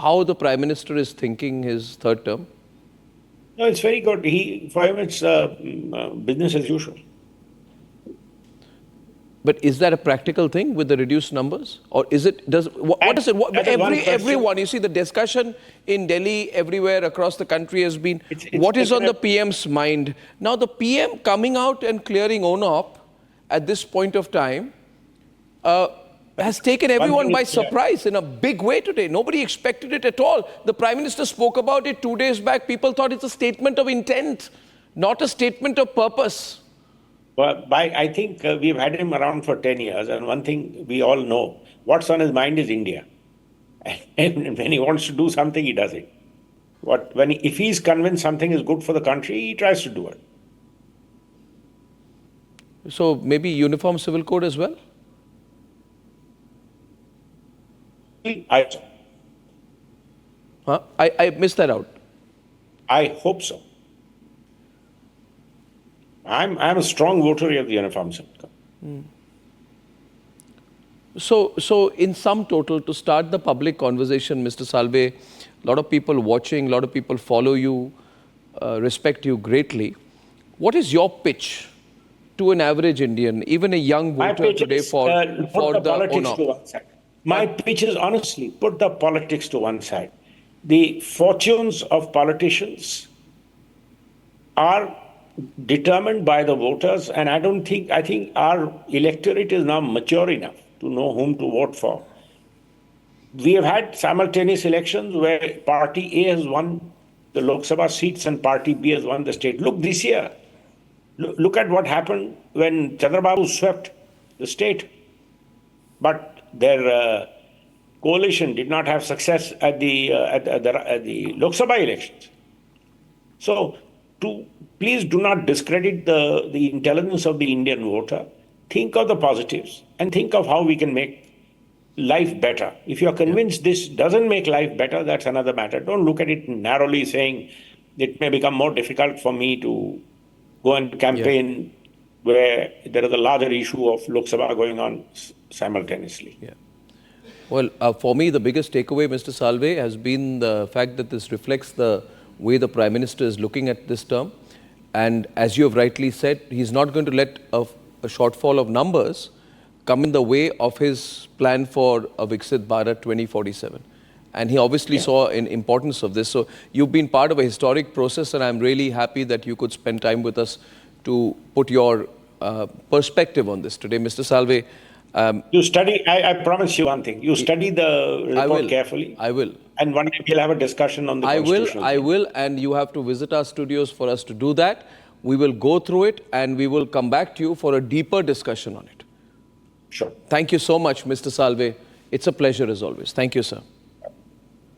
how the Prime Minister is thinking his third term? No, it's very good. For him, it's business as usual. But is that a practical thing with the reduced numbers? Or is it, everyone, you see the discussion in Delhi, everywhere across the country has been, what is on the PM's mind? Now the PM coming out and clearing onop at this point of time has taken everyone by surprise in a big way today. Nobody expected it at all. The Prime Minister spoke about it 2 days back. People thought it's a statement of intent, not a statement of purpose. Well, I think we've had him around for 10 years, and one thing we all know, what's on his mind is India. And when he wants to do something, he does it. If he's convinced something is good for the country, he tries to do it. So maybe uniform civil code as well? I missed that out. I hope so. I'm a strong voter of the uniform civil code. So in sum total, to start the public conversation, Mr. Salve, a lot of people watching, a lot of people follow you, respect you greatly. What is your pitch to an average Indian, even a young voter today for the politics to one side. My pitch is honestly, put the politics to one side. The fortunes of politicians are determined by the voters, and I think our electorate is now mature enough to know whom to vote for. We have had simultaneous elections where Party A has won the Lok Sabha seats and Party B has won the state. Look, this year, look at what happened when Chandrababu swept the state. But their coalition did not have success at the Lok Sabha elections. So, please do not discredit the intelligence of the Indian voter. Think of the positives and think of how we can make life better. If you're convinced this doesn't make life better, that's another matter. Don't look at it narrowly saying it may become more difficult for me to go and campaign where there is a larger issue of Lok Sabha going on simultaneously. Yeah. Well, for me, the biggest takeaway, Mr. Salve, has been the fact that this reflects the way the Prime Minister is looking at this term. And as you have rightly said, he's not going to let a shortfall of numbers come in the way of his plan for a Viksit Bharat 2047. And he obviously saw an importance of this. So you've been part of a historic process, and I'm really happy that you could spend time with us to put your perspective on this today. Mr. Salve, you study, I promise you one thing, you study the report carefully. I will. And one day we'll have a discussion on the constitutional. I will, and you have to visit our studios for us to do that. We will go through it and we will come back to you for a deeper discussion on it. Sure. Thank you so much, Mr. Salve. It's a pleasure as always. Thank you, sir.